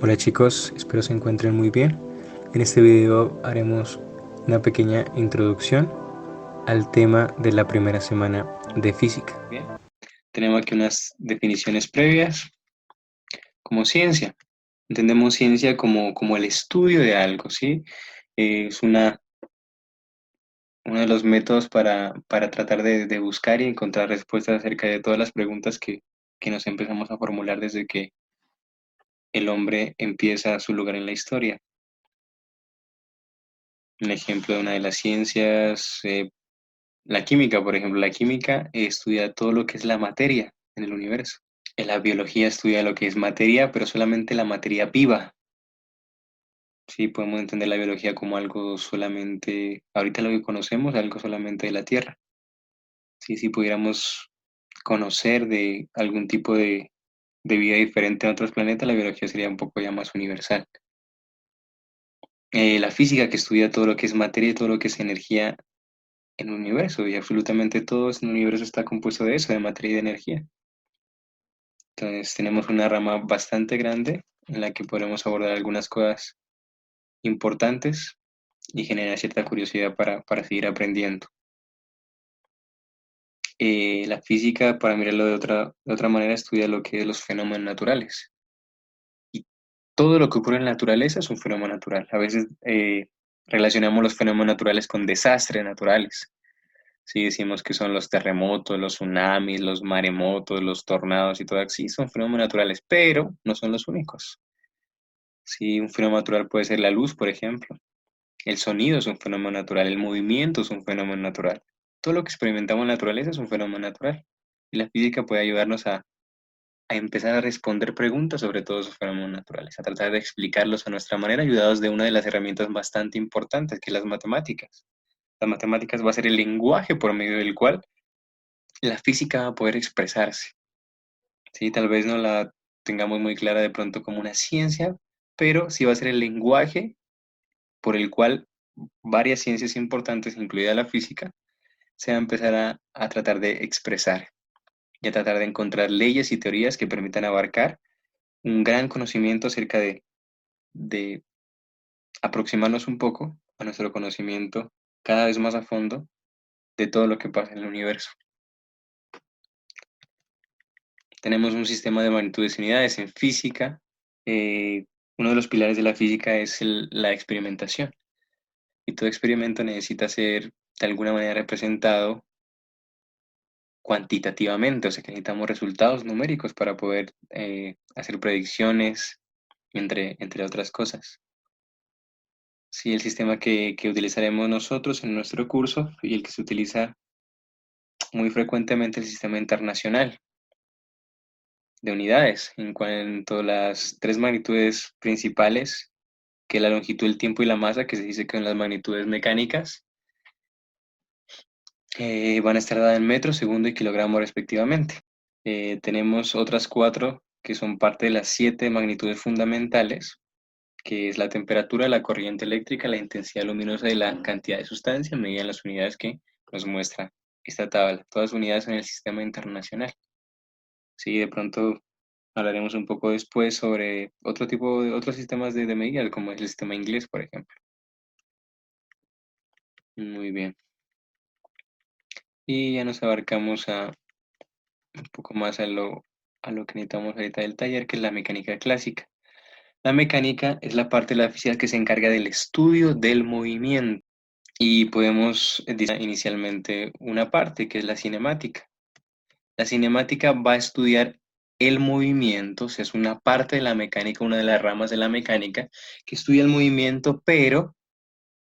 Hola chicos, espero se encuentren muy bien. En este video haremos una pequeña introducción al tema de la primera semana de física. Bien, tenemos aquí unas definiciones previas como ciencia. Entendemos ciencia como el estudio de algo, ¿sí? Es uno de los métodos para tratar de buscar y encontrar respuestas acerca de todas las preguntas que nos empezamos a formular desde que el hombre empieza su lugar en la historia. Un ejemplo de una de las ciencias, la química, por ejemplo. La química estudia todo lo que es la materia en el universo. La biología estudia lo que es materia, pero solamente la materia viva. Sí, podemos entender la biología como algo solamente, ahorita lo que conocemos, algo solamente de la Tierra. Sí, si pudiéramos conocer de algún tipo de vida diferente en otros planetas, la biología sería un poco ya más universal. La física que estudia todo lo que es materia y todo lo que es energía en el universo, y absolutamente todo en el universo está compuesto de eso, de materia y de energía. Entonces tenemos una rama bastante grande en la que podremos abordar algunas cosas importantes y generar cierta curiosidad para seguir aprendiendo. La física, para mirarlo de otra manera, estudia lo que es los fenómenos naturales. Y todo lo que ocurre en la naturaleza es un fenómeno natural. A veces relacionamos los fenómenos naturales con desastres naturales. Sí, decimos que son los terremotos, los tsunamis, los maremotos, los tornados y todo así, sí, son fenómenos naturales, pero no son los únicos. Sí, un fenómeno natural puede ser la luz, por ejemplo. El sonido es un fenómeno natural, el movimiento es un fenómeno natural. Todo lo que experimentamos en la naturaleza es un fenómeno natural. Y la física puede ayudarnos a empezar a responder preguntas sobre todos esos fenómenos naturales, a tratar de explicarlos a nuestra manera, ayudados de una de las herramientas bastante importantes, que es las matemáticas. Las matemáticas va a ser el lenguaje por medio del cual la física va a poder expresarse. Sí, tal vez no la tengamos muy clara de pronto como una ciencia, pero sí va a ser el lenguaje por el cual varias ciencias importantes, incluida la física, se va a empezar a tratar de expresar y a tratar de encontrar leyes y teorías que permitan abarcar un gran conocimiento acerca de aproximarnos un poco a nuestro conocimiento cada vez más a fondo de todo lo que pasa en el universo. Tenemos un sistema de magnitudes y unidades en física. Uno de los pilares de la física es la experimentación. Y todo experimento necesita ser de alguna manera representado cuantitativamente, o sea que necesitamos resultados numéricos para poder hacer predicciones, entre otras cosas. Sí, el sistema que utilizaremos nosotros en nuestro curso y el que se utiliza muy frecuentemente, el sistema internacional de unidades, en cuanto a las tres magnitudes principales, que es la longitud, el tiempo y la masa, que se dice que son las magnitudes mecánicas, van a estar dadas en metros, segundo y kilogramo respectivamente. Tenemos otras cuatro que son parte de las siete magnitudes fundamentales, que es la temperatura, la corriente eléctrica, la intensidad luminosa y la cantidad de sustancia, medida en las unidades que nos muestra esta tabla. Todas unidades en el sistema internacional. Sí, de pronto hablaremos un poco después sobre otro tipo de otros sistemas de medida, como es el sistema inglés, por ejemplo. Muy bien. Y ya nos abarcamos un poco más a lo que necesitamos ahorita del taller, que es la mecánica clásica. La mecánica es la parte de la física que se encarga del estudio del movimiento. Y podemos decir inicialmente una parte, que es la cinemática. La cinemática va a estudiar el movimiento, o sea, es una parte de la mecánica, una de las ramas de la mecánica, que estudia el movimiento, pero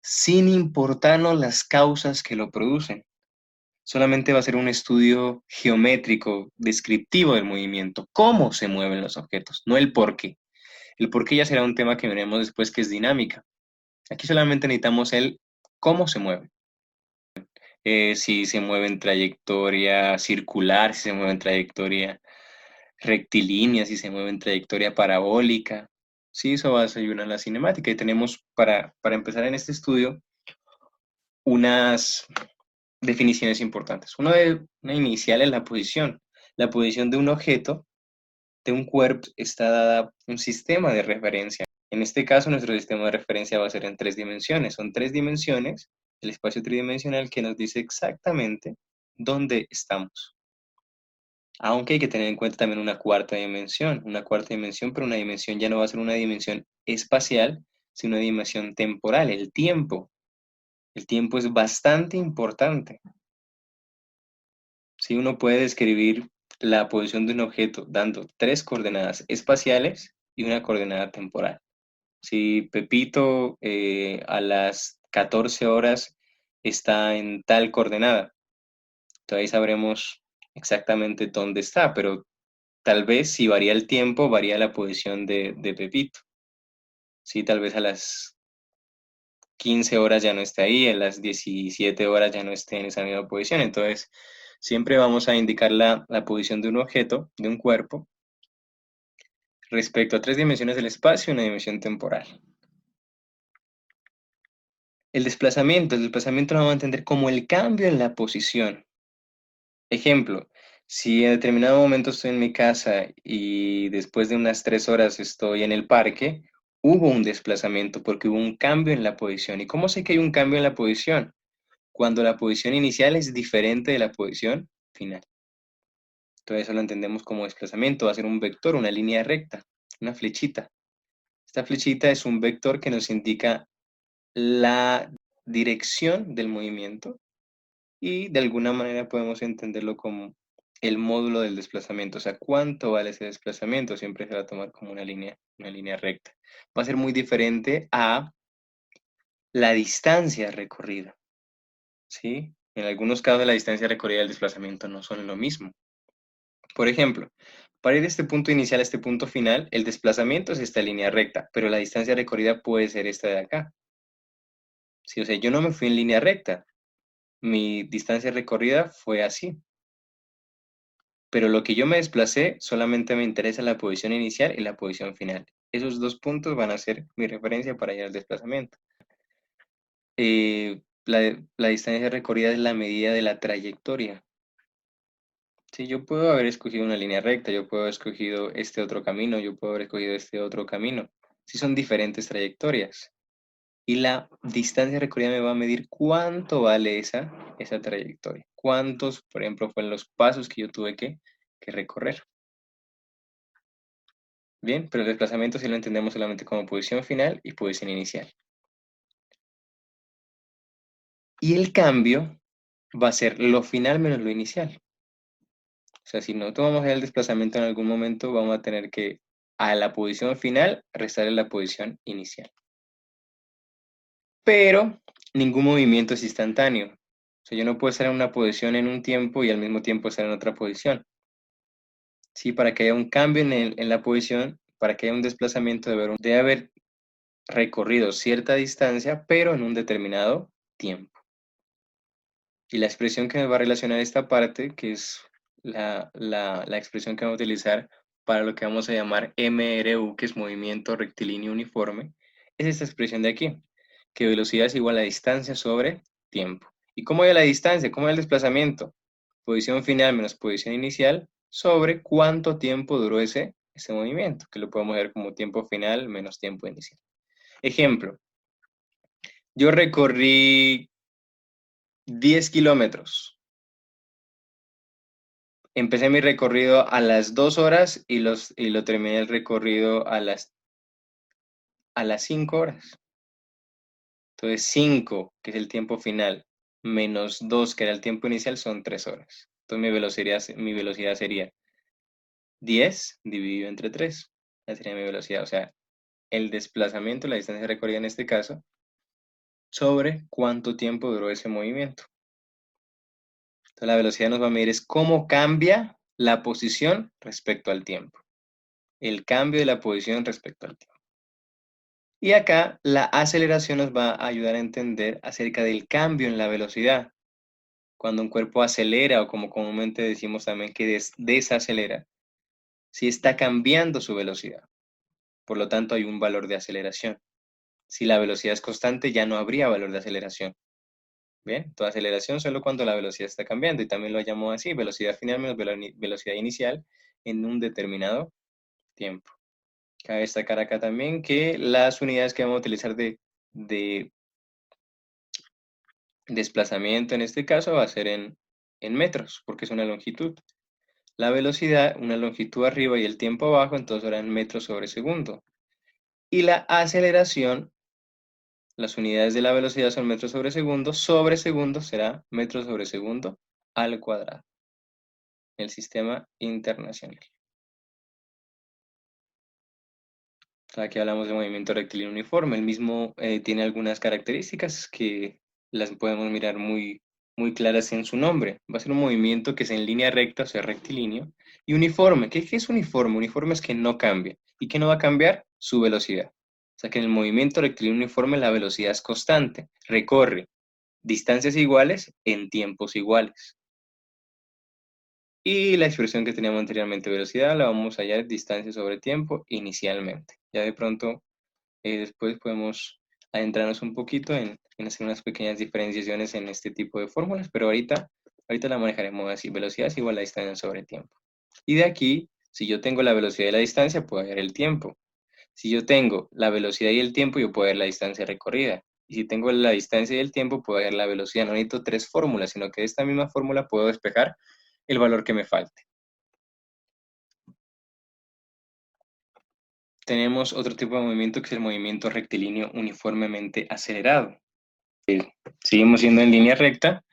sin importarnos las causas que lo producen. Solamente va a ser un estudio geométrico, descriptivo del movimiento, cómo se mueven los objetos, no el por qué. El por qué ya será un tema que veremos después, que es dinámica. Aquí solamente necesitamos el cómo se mueve. Si se mueve en trayectoria circular, si se mueve en trayectoria rectilínea, si se mueve en trayectoria parabólica. Sí, eso va a ser una la cinemática. Y tenemos para empezar en este estudio unas definiciones importantes. Una inicial es la posición. La posición de un objeto de un cuerpo está dada un sistema de referencia. En este caso, nuestro sistema de referencia va a ser en 3 dimensiones. Son 3 dimensiones, el espacio tridimensional que nos dice exactamente dónde estamos. Aunque hay que tener en cuenta también una cuarta dimensión, pero una dimensión ya no va a ser una dimensión espacial, sino una dimensión temporal, el tiempo. El tiempo es bastante importante. Si uno puede describir la posición de un objeto dando 3 coordenadas espaciales y una coordenada temporal. Si Pepito a las 14 horas está en tal coordenada, entonces ahí sabremos exactamente dónde está, pero tal vez si varía el tiempo, varía la posición de Pepito. Sí, tal vez a las 15 horas ya no esté ahí, a las 17 horas ya no esté en esa misma posición. Entonces, siempre vamos a indicar la posición de un objeto, de un cuerpo, respecto a 3 dimensiones del espacio y una dimensión temporal. El desplazamiento lo vamos a entender como el cambio en la posición. Ejemplo, si en determinado momento estoy en mi casa y después de unas 3 horas estoy en el parque, hubo un desplazamiento porque hubo un cambio en la posición. ¿Y cómo sé que hay un cambio en la posición? Cuando la posición inicial es diferente de la posición final. Entonces eso lo entendemos como desplazamiento, va a ser un vector, una línea recta, una flechita. Esta flechita es un vector que nos indica la dirección del movimiento y de alguna manera podemos entenderlo como el módulo del desplazamiento, o sea, cuánto vale ese desplazamiento, siempre se va a tomar como una línea recta. Va a ser muy diferente a la distancia recorrida, ¿sí? En algunos casos la distancia recorrida y el desplazamiento no son lo mismo. Por ejemplo, para ir de este punto inicial a este punto final, el desplazamiento es esta línea recta, pero la distancia recorrida puede ser esta de acá. Sí, o sea, yo no me fui en línea recta, mi distancia recorrida fue así. Pero lo que yo me desplacé solamente me interesa la posición inicial y la posición final. Esos 2 puntos van a ser mi referencia para ir al desplazamiento. La distancia recorrida es la medida de la trayectoria. Sí, yo puedo haber escogido una línea recta, yo puedo haber escogido este otro camino, yo puedo haber escogido este otro camino. Sí, son diferentes trayectorias. Y la distancia recorrida me va a medir cuánto vale esa trayectoria. Cuántos, por ejemplo, fueron los pasos que yo tuve que recorrer. Bien, pero el desplazamiento sí lo entendemos solamente como posición final y posición inicial. Y el cambio va a ser lo final menos lo inicial. O sea, si nosotros vamos a hacer el desplazamiento en algún momento, vamos a tener que a la posición final restarle la posición inicial. Pero ningún movimiento es instantáneo. O sea, yo no puedo estar en una posición en un tiempo y al mismo tiempo estar en otra posición. Sí, para que haya un cambio en la posición, para que haya un desplazamiento, debe haber recorrido cierta distancia, pero en un determinado tiempo. Y la expresión que nos va a relacionar esta parte, que es la expresión que vamos a utilizar para lo que vamos a llamar MRU, que es movimiento rectilíneo uniforme, es esta expresión de aquí, que velocidad es igual a distancia sobre tiempo. ¿Y cómo es la distancia? ¿Cómo es el desplazamiento? Posición final menos posición inicial sobre cuánto tiempo duró ese movimiento, que lo podemos ver como tiempo final menos tiempo inicial. Ejemplo, yo recorrí 10 kilómetros. Empecé mi recorrido a las 2 horas y lo terminé el recorrido a las 5 horas. Entonces 5, que es el tiempo final, menos 2, que era el tiempo inicial, son 3 horas. Entonces mi velocidad sería 10 dividido entre 3. Esa sería mi velocidad. O sea, el desplazamiento, la distancia recorrida en este caso, sobre cuánto tiempo duró ese movimiento. Entonces la velocidad nos va a medir es cómo cambia la posición respecto al tiempo. El cambio de la posición respecto al tiempo. Y acá la aceleración nos va a ayudar a entender acerca del cambio en la velocidad. Cuando un cuerpo acelera o como comúnmente decimos también que desacelera, si está cambiando su velocidad. Por lo tanto, hay un valor de aceleración. Si la velocidad es constante, ya no habría valor de aceleración. Bien, toda aceleración solo cuando la velocidad está cambiando y también lo llamó así, velocidad final menos velocidad inicial en un determinado tiempo. Cabe destacar acá también que las unidades que vamos a utilizar de desplazamiento en este caso va a ser en metros, porque es una longitud. La velocidad, una longitud arriba y el tiempo abajo, entonces será en metros sobre segundo. Y la aceleración, las unidades de la velocidad son metros sobre segundo será metros sobre segundo al cuadrado, el sistema internacional. Aquí hablamos de movimiento rectilíneo uniforme. El mismo tiene algunas características que las podemos mirar muy claras en su nombre. Va a ser un movimiento que es en línea recta, o sea, rectilíneo. Y uniforme. ¿Qué es uniforme? Uniforme es que no cambia. ¿Y qué no va a cambiar? Su velocidad. O sea que en el movimiento rectilíneo uniforme la velocidad es constante. Recorre distancias iguales en tiempos iguales. Y la expresión que teníamos anteriormente, velocidad, la vamos a hallar distancia sobre tiempo inicialmente. Ya de pronto después podemos adentrarnos un poquito en hacer unas pequeñas diferenciaciones en este tipo de fórmulas, pero ahorita la manejaremos así. Velocidad es igual a distancia sobre tiempo. Y de aquí, si yo tengo la velocidad y la distancia, puedo hallar el tiempo. Si yo tengo la velocidad y el tiempo, yo puedo hallar la distancia recorrida. Y si tengo la distancia y el tiempo, puedo hallar la velocidad. No necesito tres fórmulas, sino que de esta misma fórmula puedo despejar el valor que me falte. Tenemos otro tipo de movimiento que es el movimiento rectilíneo uniformemente acelerado. Seguimos siendo en línea recta,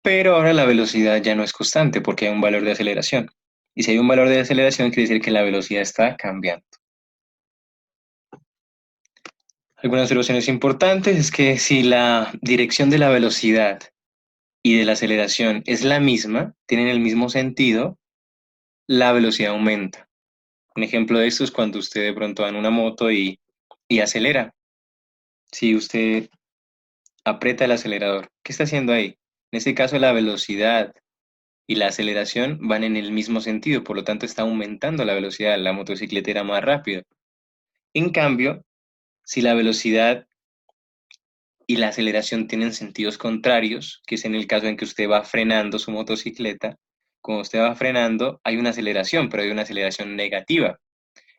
pero ahora la velocidad ya no es constante porque hay un valor de aceleración. Y si hay un valor de aceleración, quiere decir que la velocidad está cambiando. Algunas observaciones importantes es que si la dirección de la velocidad y de la aceleración es la misma, tienen el mismo sentido, la velocidad aumenta. Un ejemplo de esto es cuando usted de pronto va en una moto y acelera. Si usted aprieta el acelerador, ¿qué está haciendo ahí? En este caso, la velocidad y la aceleración van en el mismo sentido, por lo tanto está aumentando la velocidad, la motocicleta irá más rápido. En cambio, si la velocidad y la aceleración tienen sentidos contrarios, que es en el caso en que usted va frenando su motocicleta, cuando usted va frenando hay una aceleración, pero hay una aceleración negativa.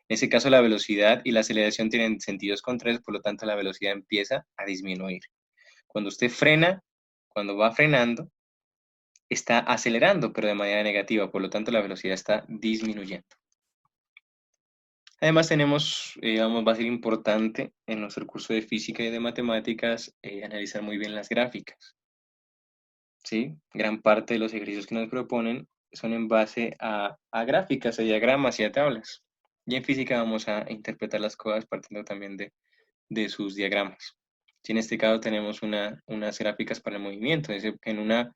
En ese caso la velocidad y la aceleración tienen sentidos contrarios, por lo tanto la velocidad empieza a disminuir. Cuando usted frena, cuando va frenando, está acelerando, pero de manera negativa, por lo tanto la velocidad está disminuyendo. Además tenemos, vamos, va a ser importante en nuestro curso de física y de matemáticas analizar muy bien las gráficas, ¿sí? Gran parte de los ejercicios que nos proponen son en base a gráficas, a diagramas y a tablas. Y en física vamos a interpretar las cosas partiendo también de sus diagramas. Si en este caso tenemos unas gráficas para el movimiento, es decir, que en una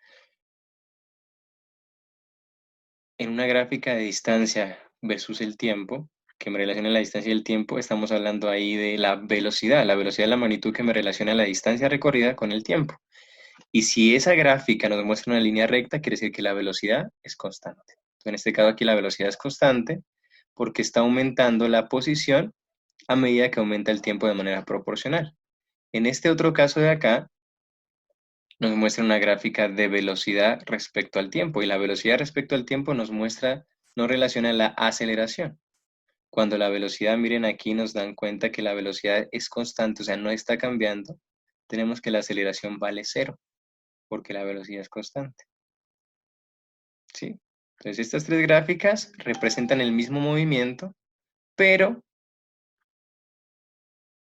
gráfica de distancia versus el tiempo, que me relaciona la distancia y el tiempo, estamos hablando ahí de la velocidad de la magnitud que me relaciona la distancia recorrida con el tiempo. Y si esa gráfica nos muestra una línea recta, quiere decir que la velocidad es constante. Entonces, en este caso aquí la velocidad es constante porque está aumentando la posición a medida que aumenta el tiempo de manera proporcional. En este otro caso de acá, nos muestra una gráfica de velocidad respecto al tiempo y la velocidad respecto al tiempo nos relaciona la aceleración. Cuando la velocidad, miren aquí, nos dan cuenta que la velocidad es constante, o sea, no está cambiando, tenemos que la aceleración vale cero, porque la velocidad es constante. ¿Sí? Entonces, estas tres gráficas representan el mismo movimiento, pero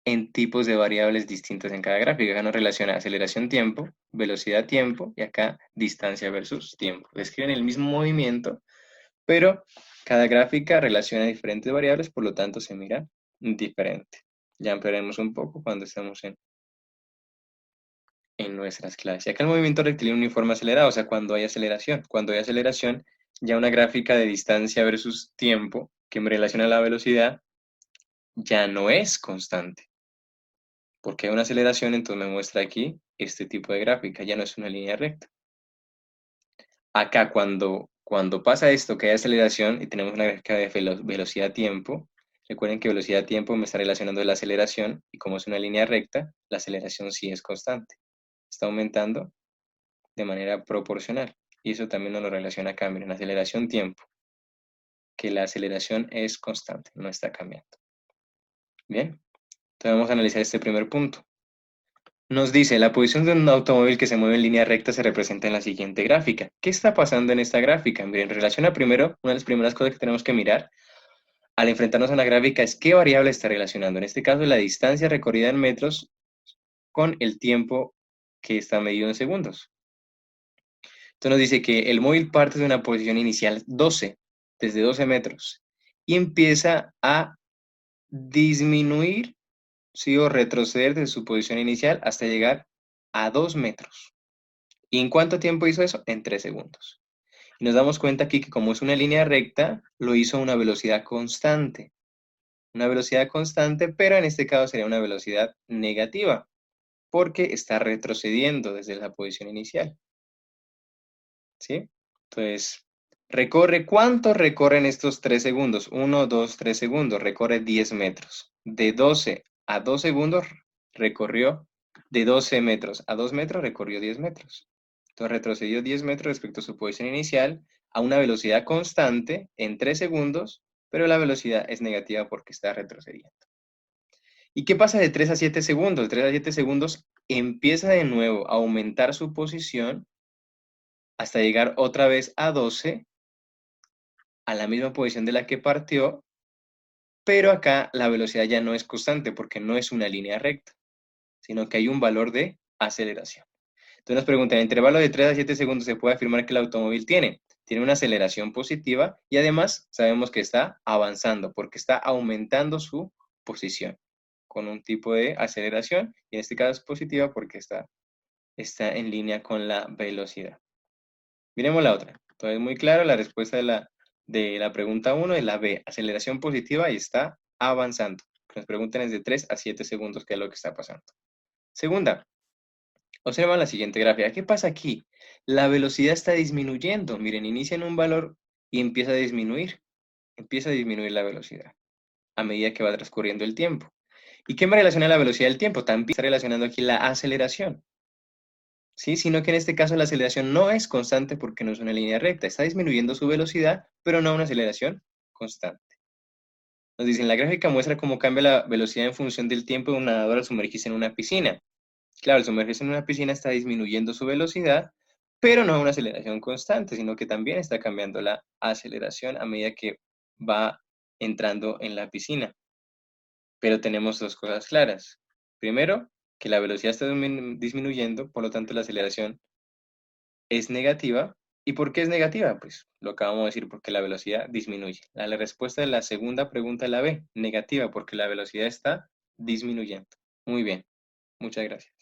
en tipos de variables distintas en cada gráfica. Acá nos relaciona aceleración-tiempo, velocidad-tiempo y acá distancia versus tiempo. Describen el mismo movimiento, pero cada gráfica relaciona diferentes variables, por lo tanto se mira diferente. Ya ampliaremos un poco cuando estemos en nuestras clases. Y acá el movimiento rectilíneo uniforme acelerado, o sea, cuando hay aceleración. Cuando hay aceleración, ya una gráfica de distancia versus tiempo que me relaciona a la velocidad ya no es constante. Porque hay una aceleración, entonces me muestra aquí este tipo de gráfica, ya no es una línea recta. Acá cuando pasa esto, que hay aceleración y tenemos una gráfica de velocidad-tiempo, recuerden que velocidad-tiempo me está relacionando la aceleración y como es una línea recta, la aceleración sí es constante. Está aumentando de manera proporcional. Y eso también nos lo relaciona acá, miren, aceleración-tiempo. que la aceleración es constante, no está cambiando. Bien, entonces vamos a analizar este primer punto. Nos dice, la posición de un automóvil que se mueve en línea recta se representa en la siguiente gráfica. ¿Qué está pasando en esta gráfica? Miren, en relación a primero, una de las primeras cosas que tenemos que mirar al enfrentarnos a una gráfica es qué variable está relacionando. En este caso, la distancia recorrida en metros con el tiempo que está medido en segundos. Entonces nos dice que el móvil parte de una posición inicial 12, desde 12 metros, y empieza a disminuir, sí, o retroceder desde su posición inicial hasta llegar a 2 metros. ¿Y en cuánto tiempo hizo eso? En 3 segundos. Y nos damos cuenta aquí que como es una línea recta, lo hizo a una velocidad constante. Una velocidad constante, pero en este caso sería una velocidad negativa, porque está retrocediendo desde la posición inicial. ¿Sí? Entonces, ¿cuánto recorre en estos 3 segundos? 1, 2, 3 segundos, recorre 10 metros. De 12 a 2 segundos recorrió, de 12 metros a 2 metros recorrió 10 metros. Entonces retrocedió 10 metros respecto a su posición inicial a una velocidad constante en 3 segundos, pero la velocidad es negativa porque está retrocediendo. ¿Y qué pasa de 3 a 7 segundos? 3 a 7 segundos empieza de nuevo a aumentar su posición hasta llegar otra vez a 12, a la misma posición de la que partió, pero acá la velocidad ya no es constante porque no es una línea recta, sino que hay un valor de aceleración. Entonces nos preguntan, ¿en intervalo de 3 a 7 segundos se puede afirmar que el automóvil tiene una aceleración positiva y además sabemos que está avanzando porque está aumentando su posición con un tipo de aceleración y en este caso es positiva porque está en línea con la velocidad. Miremos la otra. Entonces, muy claro, la respuesta de la pregunta 1 es la B, aceleración positiva y está avanzando. Lo que nos preguntan es de 3 a 7 segundos, qué es lo que está pasando. Segunda, observa la siguiente gráfica. ¿Qué pasa aquí? La velocidad está disminuyendo. Miren, inicia en un valor y empieza a disminuir. Empieza a disminuir la velocidad a medida que va transcurriendo el tiempo. ¿Y qué me relaciona la velocidad del tiempo? También está relacionando aquí la aceleración. ¿Sí? Sino que en este caso la aceleración no es constante porque no es una línea recta, está disminuyendo su velocidad, pero no una aceleración constante. Nos dicen, la gráfica muestra cómo cambia la velocidad en función del tiempo de un nadador al sumergirse en una piscina. Claro, al sumergirse en una piscina está disminuyendo su velocidad, pero no una aceleración constante, sino que también está cambiando la aceleración a medida que va entrando en la piscina. Pero tenemos dos cosas claras. Primero, que la velocidad está disminuyendo, por lo tanto la aceleración es negativa. ¿Y por qué es negativa? Pues lo acabamos de decir, porque la velocidad disminuye. La respuesta de la segunda pregunta es la B, negativa, porque la velocidad está disminuyendo. Muy bien, muchas gracias.